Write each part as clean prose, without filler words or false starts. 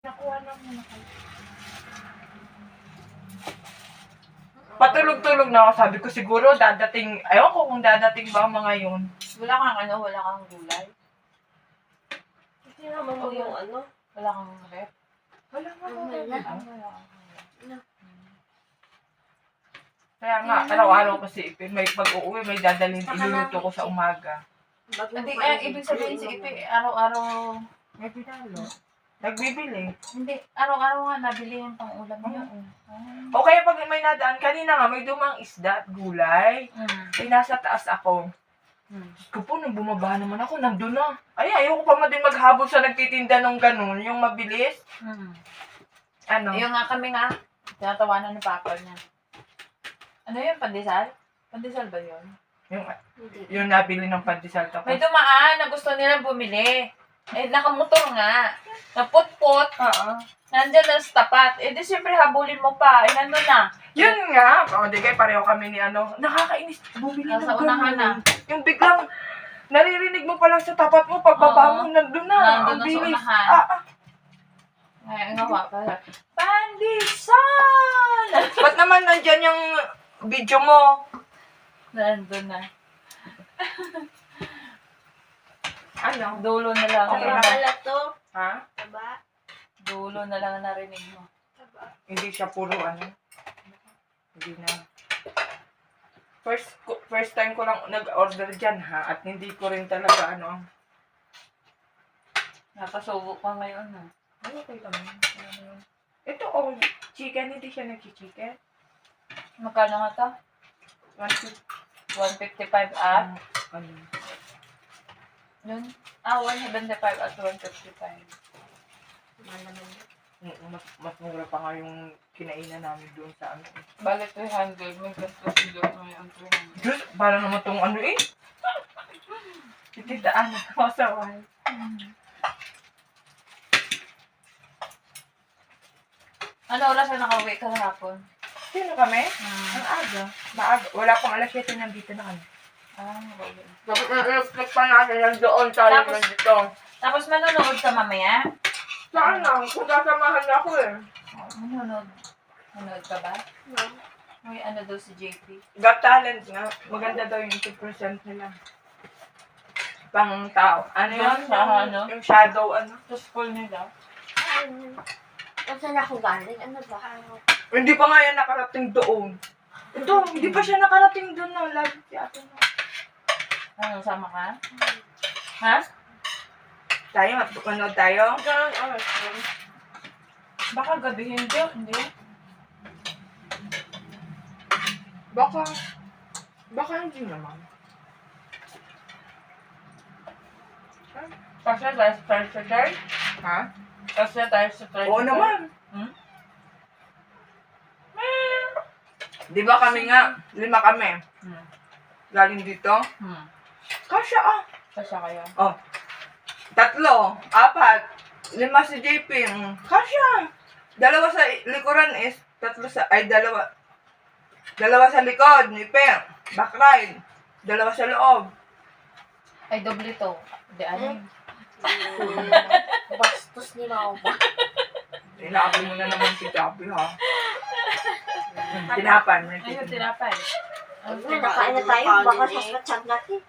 Nakuha na muna kayo. Patulog-tulog na ako. Sabi ko siguro dadating, ayaw ko kung dadating ba ang mga yun. Wala kang gulay. Hindi naman mo yung ano. Wala kang rep. Wala nga ako. Wala. Wala kang Kaya nga, araw-araw kasi may pag-uwi, may dadalhin, iluluto ko sa umaga. Hindi, ibig sabihin si Ipe, araw-araw, May pinalo. Nagbibili. hindi, araw-araw nga nabili yung pang-ulam niya. O kaya pag may nadaan, kanina nga may dumang isda at gulay. Eh, nasa taas ako. Diyos ko po, nung bumaba naman ako, nandun na. Ay, ayoko pa din maghabol sa nagtitinda ng ganun, yung mabilis. Ano? Yung nga kami nga, tinatawanan ni Papa niya. Ano yun, pandesal? Pandesal ba yun? Yung nabili ng pandesal tapos. May dumaan na gusto nilang bumili. Eh, nakamotor nga. Naput-put. Oo. Nandyan na sa tapat. Eh, di siyempre habulin mo pa. Eh, nandun na. Yun nga. O, di kayo pareho kami ni ano. Nakakainis. Bumili ng Nasa unahan na. Yung biglang naririnig mo pa lang sa tapat mo, pagbaba mo, nandun na. Nandun Ang na sa bilis. unahan. Ay, nga pa. Pandesal! Ba't naman nandyan yung video mo? Nandun na. Ano? Dulo na lang. Okay Taba lang. pala to. Ha? Taba. Dulo na lang ang narinig mo. Taba. Hindi siya puro ano. Hindi na. First time ko lang nag-order dyan ha. At hindi ko rin talaga ano. Nakasubo ka ngayon ha. Ano okay lang yun? Ano yun? Ito oh, chicken. Hindi siya nag-chicken. Magkano nga to? 155 at? Ano? Yun? 175 at 155. Mas mura pa nga yung kinainan namin doon sa ano. Balik 300. May gasto siguro ngayon 300. Diyos, para naman tong ano eh. Tititaan na ako sa wal. Ano oras na nakauwi ka hapon? Sino kami? Ang aga. Maaga. Wala pang alas 7 nandito na kami. Okay. Dapat na-reflect pa natin lang doon tayo Tapos- nandito. Tapos manonood ka mamaya? Saan lang? Kung sasamahan ako eh. Manonood. Manonood ka ba? May ano daw si JP. Got Talent nga. Maganda daw yung 2% nila. Pang tao. Ano yun? Sa ano? Yung shadow ano? Sa school nila? Kung saan ako galing? Ano ba? Hindi pa nga yan nakarating doon. Ito, hindi pa siya nakarating doon na. Lagi si ate mo. Ano, sama ka? Ha? Tayo, manood tayo. Baka gabi hindi. Hindi. Baka hindi naman. Kasi tayo sa Thursday? Ha? Kasi tayo sa Thursday? Oo naman. Hmm? Di ba kami nga, 5 kami. Galing dito. Kasya ah. Kasi kaya? 3, 4, 5 si JP. Kasya. 2 sa likuran is, 2 sa likod ni Peng. Backride. 2 sa loob. Ay, doble to. Di, ano? Bastos ni Mao ba? Tinabi mo na naman si Gabi ha. Tinapan. Ayun, tinapay. Huwag na, nakain na tayo. Baka sasatsag natin.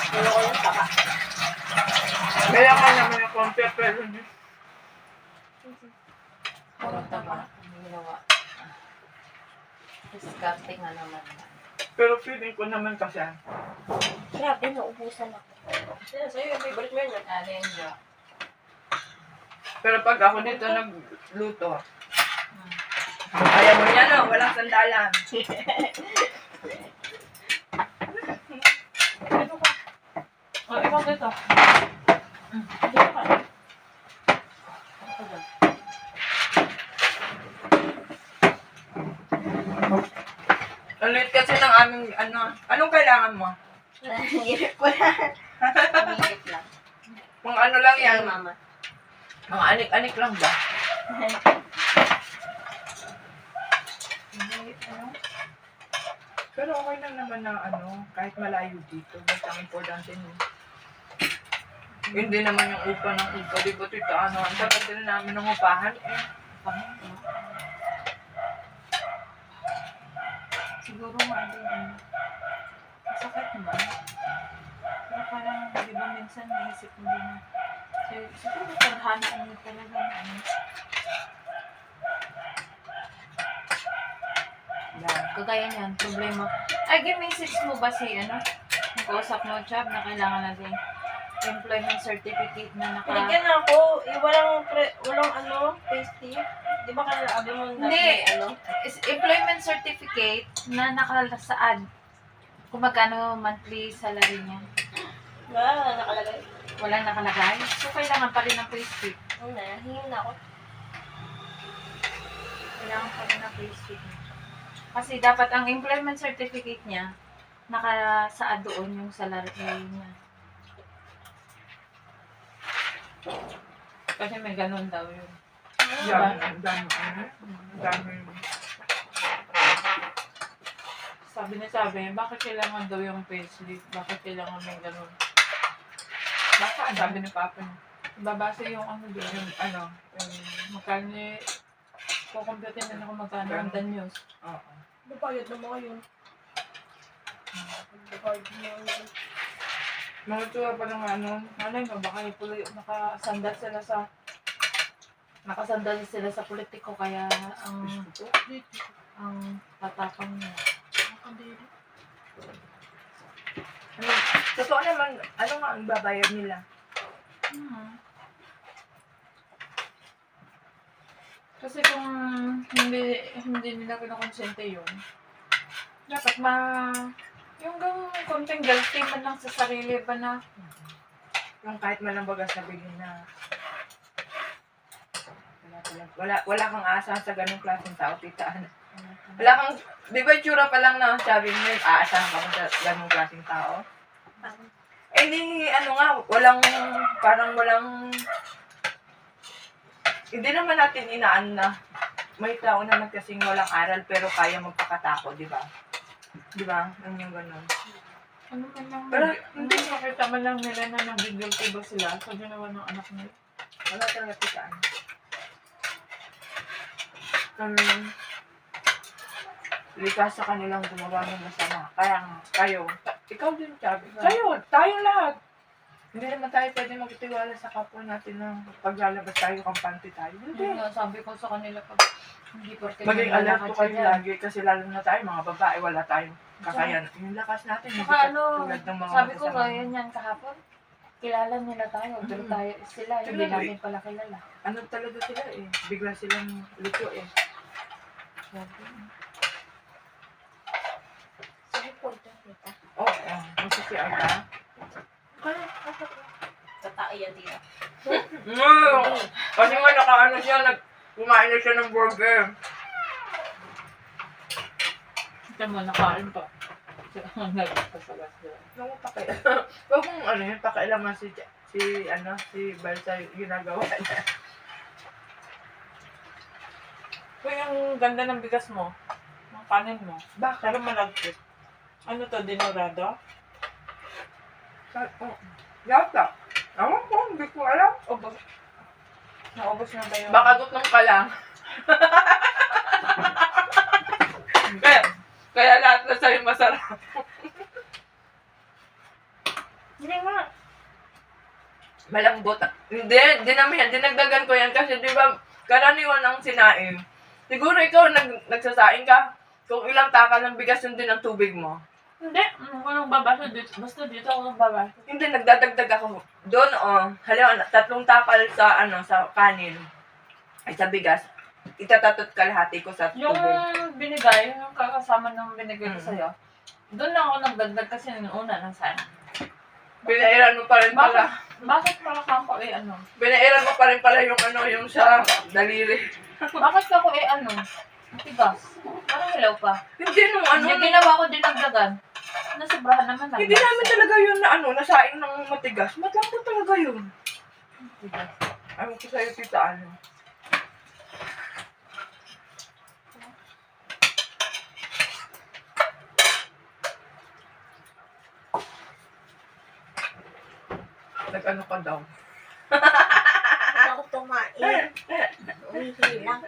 Ano ko yung taba? Kaya ka naman yung konti pero hindi. Puro taba. Ang ginawa. Disgusting na naman. Pero feeling ko naman kasi. Grabe, naubusan ako. Sa'yo yung favorite mo yun? Ano yun yun? Pero pag ako dito nagluto, kaya mo niya no, walang sandalan. Oh, ikaw dito. Dito ka. Ako dyan. Ang liit kasi ng aming ano, anong kailangan mo? Hirap ko na. Hirap lang. Mga ano lang yan, Yan, mama. mga anik-anik lang ba? Pero okay lang naman na kahit malayo dito. Basta ang importante mo. Hindi naman yung upa ng upa. Di ba tita, ang dapat din namin ng upahan eh. Siguro nga din. Masakit naman. Pero parang, di ba minsan naisip mo din na, siguro tadhana niyo talaga na Yan. Kagaya niyan, problema. Ay, message mo ba si, nag-usap mo, Chab, na kailangan natin employment certificate na Binigyan na ako. Walang payslip. Di ba kaya abi mo na Hindi. may is employment certificate na nakasaad kung magkano monthly salary niya. Wala, nakalagay. Walang nakalagay. So, kailangan pa rin ng payslip. Hingin na ako. Kailangan pa rin ng payslip. Kasi dapat ang employment certificate niya, nakasaad doon yung salary niya. Kasi may ganun daw yun. Yan. Ang dami. Sabi, bakit kailangan daw yung payslip? Bakit kailangan may ganun? Baka Sabi ni Papa niya, babase yung doon, yung magkano kukumputin na kung magkano ang danyos. Oo. Babayad na mga yun. Babayad na mga yun. Mga tuwa pa ng Malay mo, baka nakasandal sila sa politiko, kaya ang tatapang niya. Totoo naman, ano nga ang babayad nila? Kasi kung hindi nila kinakonsente yun, dapat yung konting guilty man lang sa sarili ba na Yung kahit man lang baga sabihin na wala kang asa sa ganung klaseng tao, tita. Wala kang, di ba itsura pa lang na sabi mo, aasahan ka mo sa ganung klaseng tao? Eh di, hindi naman natin inaan na may tao naman kasing walang aral pero kaya magpakatao, di ba? Di ba? Ano yung ganun? ano man lang, Pero, hindi makita man lang nila na nag-guilty ba sila sa ginawa ng anak nila. Wala talaga titaan. Likas sa kanilang gumawa ng masama. Kaya nga, ikaw din, sabi. Tayong lahat. Hindi naman tayo pwede magtiwala sa kapwa natin na paglalabas tayo, kampante tayo. Hindi. Hindi nga, sabi ko sa kanila pag hindi porke Maging alert po kayo dyan. lagi kasi lalo na tayo, mga babae, wala tayong kakayan. Yung lakas natin, hindi Saka tulad ng mga sabi ko kasama. kaya niyan kahapon, kilala nila tayo, pero tayo sila, hindi Sila, natin pala kilala. Ano talaga sila eh. Bigla silang luto eh. Sige po, tita. Oo, masisiyan ka. Tatai yan, tita. Kasi nga kumain na siya ng burger. Ito mo, nakain pa. Nagpasalas doon. Naku, Huwag mong pakailaman si Bal sa ginagawa niya. Kung yung ganda ng bigas mo, ng kanin mo, Bakit? pero malagkit. Ano to, dinurado? Yata. Ewan ko, hindi ko alam. Naubos na ba yun? Baka gutom ka lang. kaya lahat na sa'yo masarap. Hindi nga. Malambot. Hindi, dinagdagan ko yan kasi di ba karaniwan ang sinaing. Siguro ikaw nagsasaing ka kung ilang taka ng bigas yung din ang tubig mo. Hindi, walang babasa dito. Basta dito ako babasa. Hindi, nagdadagdag ako. Doon, halimbawa, 3 takal sa kanin. Ay, sa bigas. Itatatot kalahati ko sa Yung tubig. binigay, yung kakasama ng binigay ko Mm. sa'yo, doon lang ako nagdagdag kasi nung una ng sana. Pinairan mo pa rin pala. Bakit pala ka ako Pinairan mo pa rin pala yung sa daliri. Bakit ka ko matigas? Parang hilaw pa. Hindi nung Yung ginawa ko dinagdagan. Nasobrahan naman lang. Hindi namin talaga yun na nasaing ng matigas. Matlambot talaga yun. Matigas. Ayaw ko sa'yo, tita, Nag-ano ka daw? Hindi ako tumain. Umihi lang.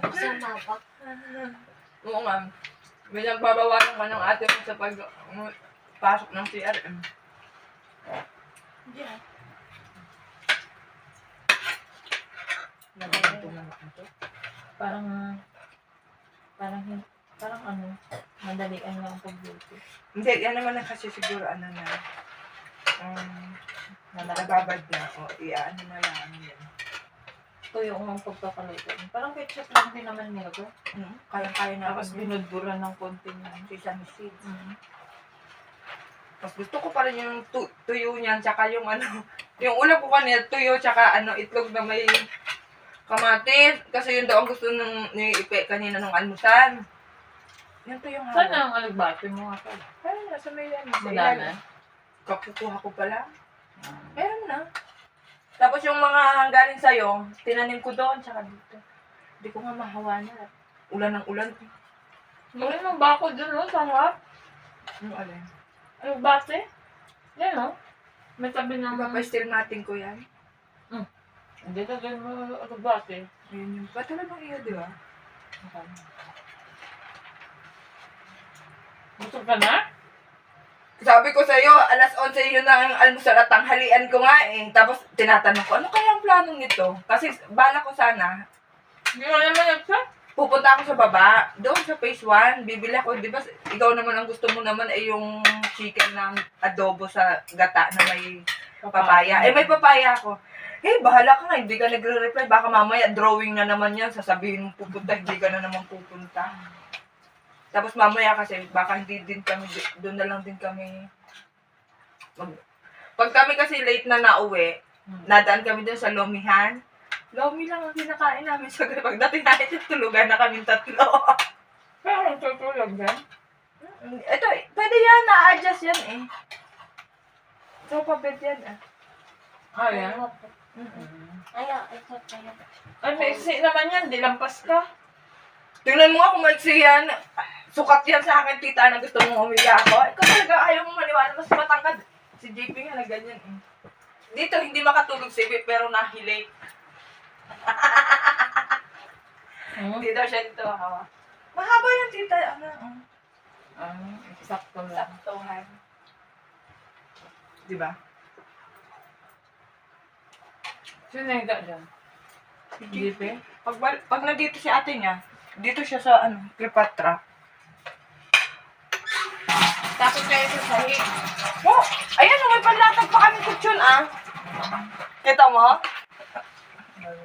Kasi mabak. Oo nga. May nagbabawalan ka ng ate mo sa pasok ng CRM. Hindi ah. Parang, parang ano, madalian lang ang pag-beauty. Hindi, yan naman na kasi siguro ano na. Nababad na. O, ano na lang. Ano yan. Ito yung pagkakaluto. Parang ketchup lang din naman nilagay. Kaya-kaya na. Tapos binudburan ng konting Sesame seeds. Mm. Tapos gusto ko pa rin yung tuyo niyan, tsaka yung ano, yung ulam ko kanina, tuyo, tsaka ano, itlog na may kamatis. Kasi yun daw ang gusto ni Ipe kanina nung almusal. Yan to yung Saan hawak. ang aligbati mo nga pala? Ay, nasa may yan. Madami. Kakukuha ko pala. Meron na. Tapos yung mga galing sa'yo, tinanim ko doon, tsaka dito. Hindi ko nga mahawa na. Ulan ng ulan. Gawin mo ba ako dun, no? Sangat? Ano alin? Aligbati? Yan, no? May tabi ng... Papastil natin ko yan. Hindi na gawin mo aligbati. Ayun yung patulad ng iyo, di ba? Gusto ka na? Sabi ko sa'yo, alas 11 yun ang almusal at tanghalian ko nga eh. Tapos tinatanong ko, ano kaya ang plano nito? Kasi bala ko sana, Hindi mo naman nagsa? pupunta ako sa baba, doon sa phase 1, bibili ako, di ba, ikaw naman ang gusto mo naman ay yung chicken na adobo sa gata na may papaya. Eh, may papaya ako. Eh, bahala ka nga, hindi ka nagre-reply. Baka mamaya, drawing na naman yan. Sasabihin mo pupunta, hindi ka na naman pupunta. Tapos mamaya kasi, baka hindi din kami, doon na lang din kami. Pag kami kasi late na nauwi, nadaan kami doon sa Lomihan. Lomi lang ang kinakain namin sa gabi. Pagdating natin, tulugan na kami tatlo. Pero ang tutulog yan? Ito, pwede yan, na-adjust yan eh. Sofa bed yan ah. Ah, yan. Ayaw, ito tayo. Ay, may isi naman yan. Di lampas ka. Tingnan mo nga kung maiksi yan. Sukat yan sa akin, tita, na gusto mong umiga ako. Ikaw talaga ayaw mong maniwala, mas matangkad. Si JP nga na ganyan eh. Dito, hindi makatulog si Bip, pero nahilay. Hindi daw siya dito hawa. Mahaba yan, tita. Ano? Sakto lang. Saktuhan. Diba? Sino yung higa dyan? JP? Pag nandito si ate niya, dito siya sa Cleopatra. Tapos kayo sa sahig. Oh, ayan, may panlatag pa kami kutsyon ah. Kita mo?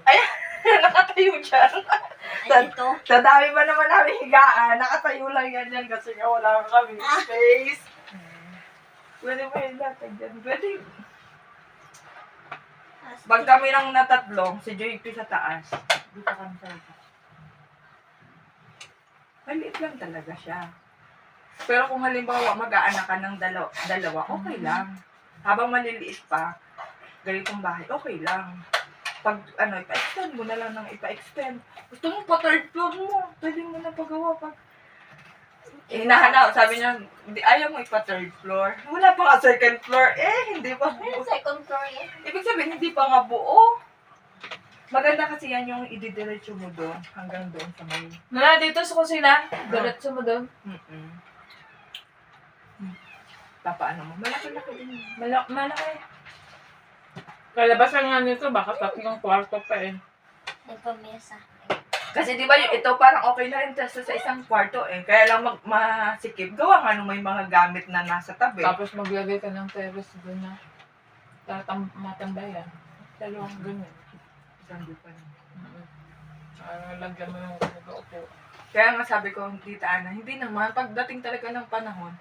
Ayan, nakatayo dyan. Ay, ito. Sa dami ba naman namin higaan, nakatayo lang yan dyan kasi nga wala kami space. Pwede ba yung latag dyan? Pwede. Pag kami lang na tatlo, si JP sa taas, dito kami sa ito. Maliit lang talaga siya. Pero kung halimbawa mag-aanak ka ng dalawa, okay lang. Habang maliliit pa, ganitong bahay, okay lang. Pag ipa-extend mo na lang ng ipa-extend. Gusto mo pa third floor mo, pwede mo na pagawa pag hinahanap, sabi niya, ayaw mo ipa-third floor. Wala pa nga second floor. Hindi pa buo. Second floor yan. Ibig sabihin, hindi pa nga buo. Maganda kasi yan yung ididiretso mo doon, hanggang doon sa may... Mula dito sa kusina, diretso mo doon. Papaano mo? Malaki-laki din. Malaki. Kalabasan nga nito, baka tatlong kwarto pa eh. Nagpamesa. Kasi di ba ito parang okay na rin sa isang kwarto eh. Kaya lang masikip. Gawa nga nung may mga gamit na nasa tabi. Tapos maglagay ka ng terrace doon na matambayan. Dalawang ganyan. Isang di pa rin. Lagyan mo yung nag-uupo. Kaya nga sabi ko, Tita Ana, hindi naman. Pagdating talaga ng panahon,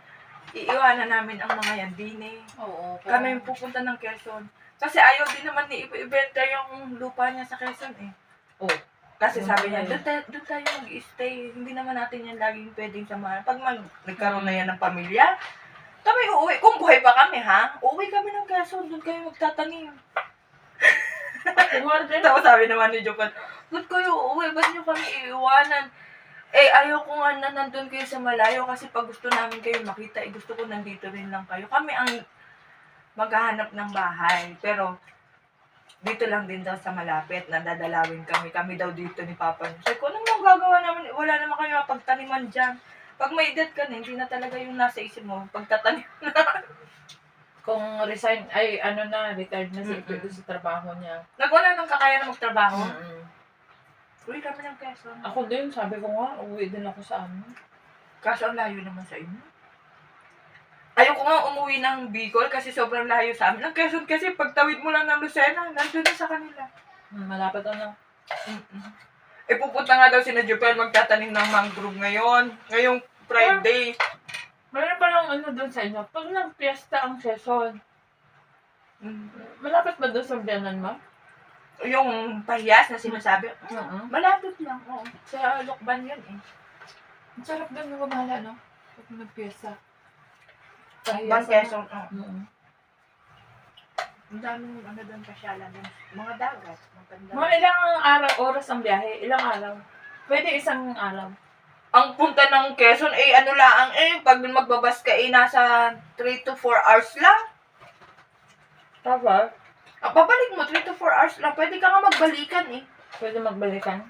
iiwanan namin ang mga yan. Dine. Oo. Kami pupunta ng Quezon. Kasi ayaw din naman ni ibenta yung lupa niya sa Quezon eh. Oo. Kasi sabi niya, doon tayo mag-stay. Hindi naman natin yan laging pwedeng samahan. Pag nagkaroon na yan ng pamilya, kami uuwi. Kung buhay pa kami ha, uuwi kami ng Quezon. Doon kayo magtatanim. Tapos sabi naman ni Jopan, ba't kayo uuwi? Ba't nyo kami iiwanan? Ayaw ko nga na nandun kayo sa malayo kasi pag gusto namin kayo makita, gusto ko nandito rin lang kayo. Kami ang maghahanap ng bahay. Pero, dito lang din daw sa malapit, nadadalawin kami. Kami daw dito ni Papa. Sabi ko, anong magagawa naman? Wala naman kami mapagtaniman dyan. Pag may edad ka na, hindi na talaga yung nasa isip mo, pagtatanim. Kung resign, ay ano na, retired na si Mm-mm. Pedro sa trabaho niya. Nagwala ng kakaya na magtrabaho. Mm-mm. Uy, kami ng Quezon. Ako din, sabi ko nga, uwi din ako sa amin. Kaso ang layo naman sa inyo. Ayoko nga umuwi ng Bicol kasi sobrang layo sa amin. Ang Quezon kasi pagtawid mo lang ng Lucena, nandun na sa kanila. Malapit ano. Eh, pupunta nga daw si na Jupel magtatanim ng mangrove ngayon. Ngayong Friday. Mayroon pa lang ano doon sa inyo. Pag nag-fiesta ang Quezon, Mm. malapit ba doon sa biyanan mo? Yung pahiyas na sinasabi, Malapit lang, oo. sa Lokban yun eh. Ang sarap doon ng gumala, no? Pag nag-fiesta. Ban Quezon. Mm-mm. Ang daming ano doon pasyalan doon. Mga dagat. Maganda. Mga ilang oras ang biyahe? Ilang araw? Pwede isang araw. Ang punta ng Quezon, eh ano lang, pag magbabas ka, nasa 3 to 4 hours lang. Tapos, Babalik mo, 3 to 4 hours lang. Pwede ka nga magbalikan eh. pwede magbalikan.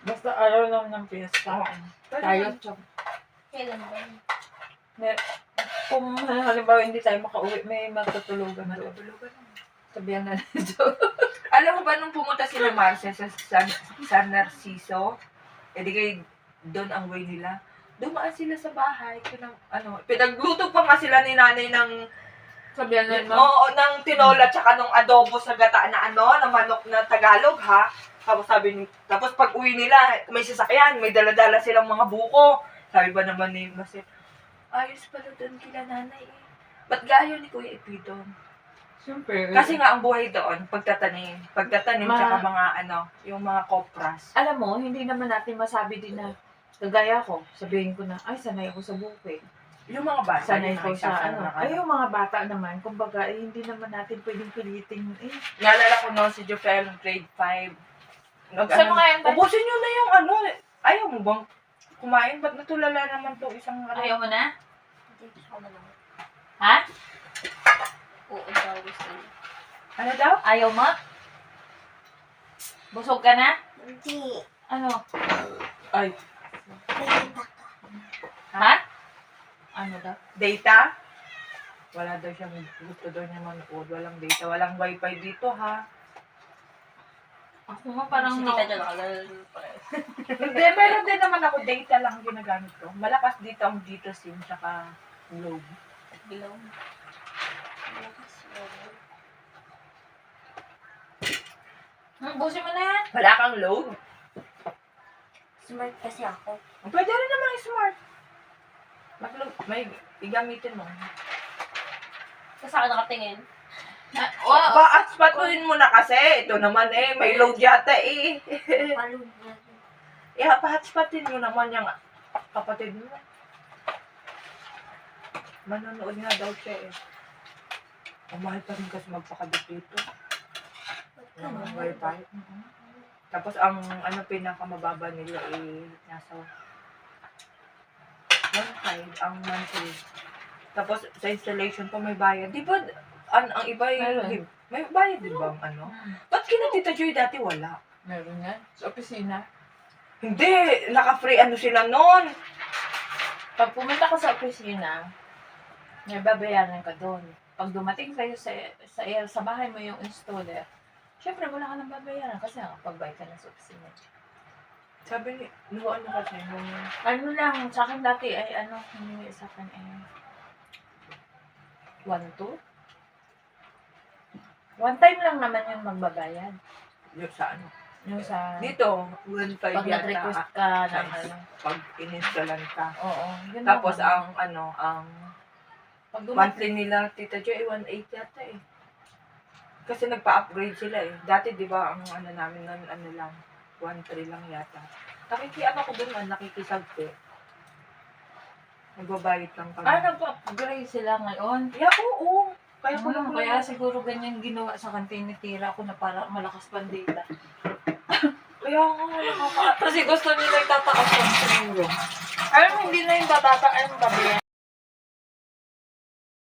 Basta araw lang ng fiesta. Tayo, tsaka. Kailan ba? Kung halimbawa hindi tayo makauwi, may magtutulugan doon. Matutulugan na. Sabihan na dito. Alam mo ba nung pumunta sila Marcia sa San Narciso, di kayo doon ang way nila. Dumaan sila sa bahay. Pinagluto pa nga sila ni nanay ng Sabihan na mo. Oo, ng tinola tsaka ng adobo sa gata na na manok na Tagalog ha. Tapos pag uwi nila, may sasakyan, may dala-dala silang mga buko. Sabi ba naman ni Masit, ayos pala doon kila nanay eh. Ba't gayo ni Kuya Ipi doon? Siyempre. Kasi nga ang buhay doon, pagtatanim. Pagtatanim tsaka yung mga kopras. alam mo, hindi naman natin masabi din na kagaya ko, sabihin ko na, ay, sanay ako sa bukid. Yung mga bata, Sanay yung ko mga sa isasama ano. ka. Ay, yung mga bata naman, kumbaga, hindi naman natin pwedeng piliting, Naalala ko noon si Jofel, grade 5. Saan mo kaya ba? Ubusin nyo na yung ayaw mo bang kumain? Ba't natulala naman to isang Ayaw mo na? Hindi ko na lang. Ha? Oo, daw gusto niya. Ano daw? Ayaw mo? Busog ka na? Hindi. Ano? Ay, Ha? Ano daw? data? Wala daw siyang gusto daw niya manood. Walang data. Walang wifi dito ha. Ako nga parang Hindi ka dyan nakagal. Hindi, meron din naman ako. Data lang ang ginagamit ko. Malakas dito ang dito SIM tsaka Globe. Bilaw. Malakas. Busin mo na yan. Wala kang load? Smart kasi ako. Pwede rin naman yung smart. May igamitin mo. Kasi ako nakatingin. Hotspot mo na kasi. Ito naman may load yata eh. Palud na. Pa-hotspotin mo naman yung kapatid mo. Manonood nga daw siya eh. Ang mahal pa rin kasi magpakabit dito. Ng wifi. Tapos ang pinakamababa nila nasa 1.5 ang monthly. Tapos sa installation pa may bayad. Di ba ang iba Meron. may bayad di ba ang Ba't kina Tita Joy dati wala? Meron nga. Sa opisina. Hindi, naka-free sila noon. Pag pumunta ka sa opisina, may babayaran ka doon. Pag dumating sa'yo sa bahay mo yung installer, syempre wala ka nang babayaran kasi nakapag-buy ka na sa opisina. Sabi ni, kasi nung Ano lang, sa akin dati ay hindi sa akin ay 1-2. One time lang naman yung magbabayad. yung sa Yung sa, Dito, 1.5 pag yata. nag-request ka ng Pag ininstalan ka. Oo. Yun Tapos lang. ang pag dumating, monthly nila, Tita Joy, 1.8 yata eh. Kasi nagpa-upgrade sila eh. Dati, di ba, ang namin nun, lang, 1.3 lang yata. Ko dun, nakikisagpi. Nagbabayad lang kami. nagpa-upgrade sila ngayon. Yeah, oo. Kaya ko lang Kaya siguro ganyan ginawa sa kantin ni Tira ko na para malakas pang data. Kaya nga, Kasi gusto nila itataas ang string room. Ay, hindi na yung tatataas ang tabi.